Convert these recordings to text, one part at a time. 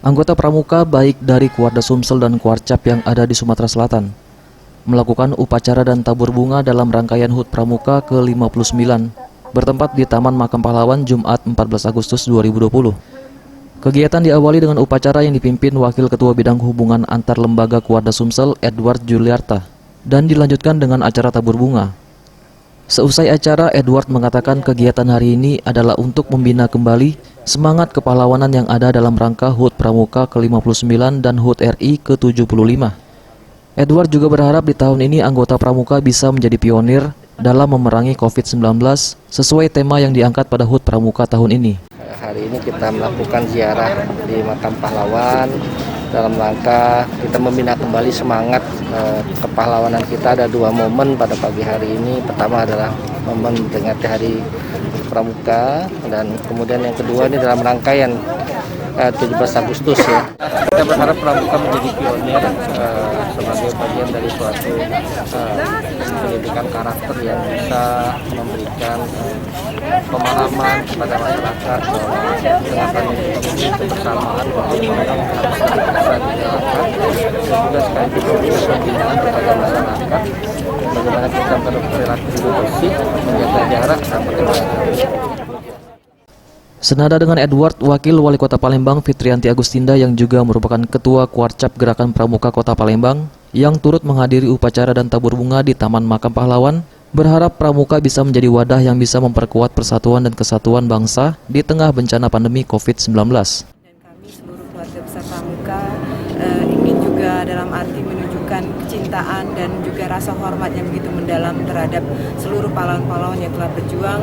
Anggota pramuka baik dari Kuarda Sumsel dan Kuarcap yang ada di Sumatera Selatan melakukan upacara dan tabur bunga dalam rangkaian HUT Pramuka ke-59 bertempat di Taman Makam Pahlawan Jumat 14 Agustus 2020. Kegiatan diawali dengan upacara yang dipimpin Wakil Ketua Bidang Hubungan Antar Lembaga Kuarda Sumsel Edward Juliarta dan dilanjutkan dengan acara tabur bunga. Seusai acara, Edward mengatakan kegiatan hari ini adalah untuk membina kembali semangat kepahlawanan yang ada dalam rangka HUT Pramuka ke-59 dan HUT RI ke-75. Edward juga berharap di tahun ini anggota pramuka bisa menjadi pionir dalam memerangi COVID-19 sesuai tema yang diangkat pada HUT Pramuka tahun ini. Hari ini kita melakukan ziarah di Makam Pahlawan dalam rangka kita membina kembali semangat kepahlawanan kita. Ada dua momen pada pagi hari ini. Pertama adalah momen memperingati Hari Pramuka dan kemudian yang kedua ini dalam rangkaian 17 Agustus ya. Kita berharap Pramuka menjadi pionir sebagai bagian dari suatu pendidikan karakter yang bisa memberikan pemahaman kepada masyarakat bahwa dengan pandemi kebersamaan bagaimana bisa dijalankan dan juga sekaligus memberikan pembinaan kepada masyarakat bagaimana kita berperilaku hidup bersih, menjaga jarak dan bagaimana. Senada dengan Edward, Wakil Wali Kota Palembang Fitrianti Agustinda yang juga merupakan Ketua Kuarcap Gerakan Pramuka Kota Palembang yang turut menghadiri upacara dan tabur bunga di Taman Makam Pahlawan, berharap pramuka bisa menjadi wadah yang bisa memperkuat persatuan dan kesatuan bangsa di tengah bencana pandemi COVID-19. Dan kami seluruh keluarga besar pramuka ingin juga dalam arti menunjukkan kecintaan dan juga rasa hormat yang begitu mendalam terhadap seluruh pahlawan-pahlawan yang telah berjuang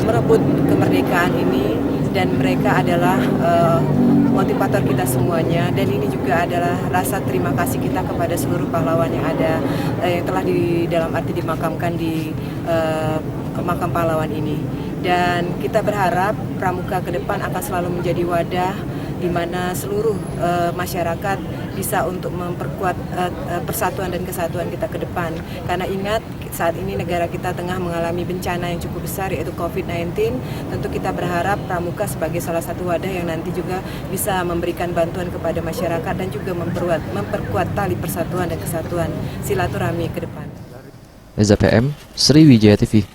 merebut kemerdekaan ini, dan mereka adalah motivator kita semuanya, dan ini juga adalah rasa terima kasih kita kepada seluruh pahlawan yang ada yang telah di dalam arti dimakamkan di makam pahlawan ini. Dan kita berharap pramuka ke depan akan selalu menjadi wadah di mana seluruh masyarakat bisa untuk memperkuat persatuan dan kesatuan kita ke depan. Karena ingat, saat ini negara kita tengah mengalami bencana yang cukup besar, yaitu COVID-19. Tentu kita berharap pramuka sebagai salah satu wadah yang nanti juga bisa memberikan bantuan kepada masyarakat dan juga memperkuat tali persatuan dan kesatuan silaturahmi ke depan. Reza PM, Sriwijaya TV.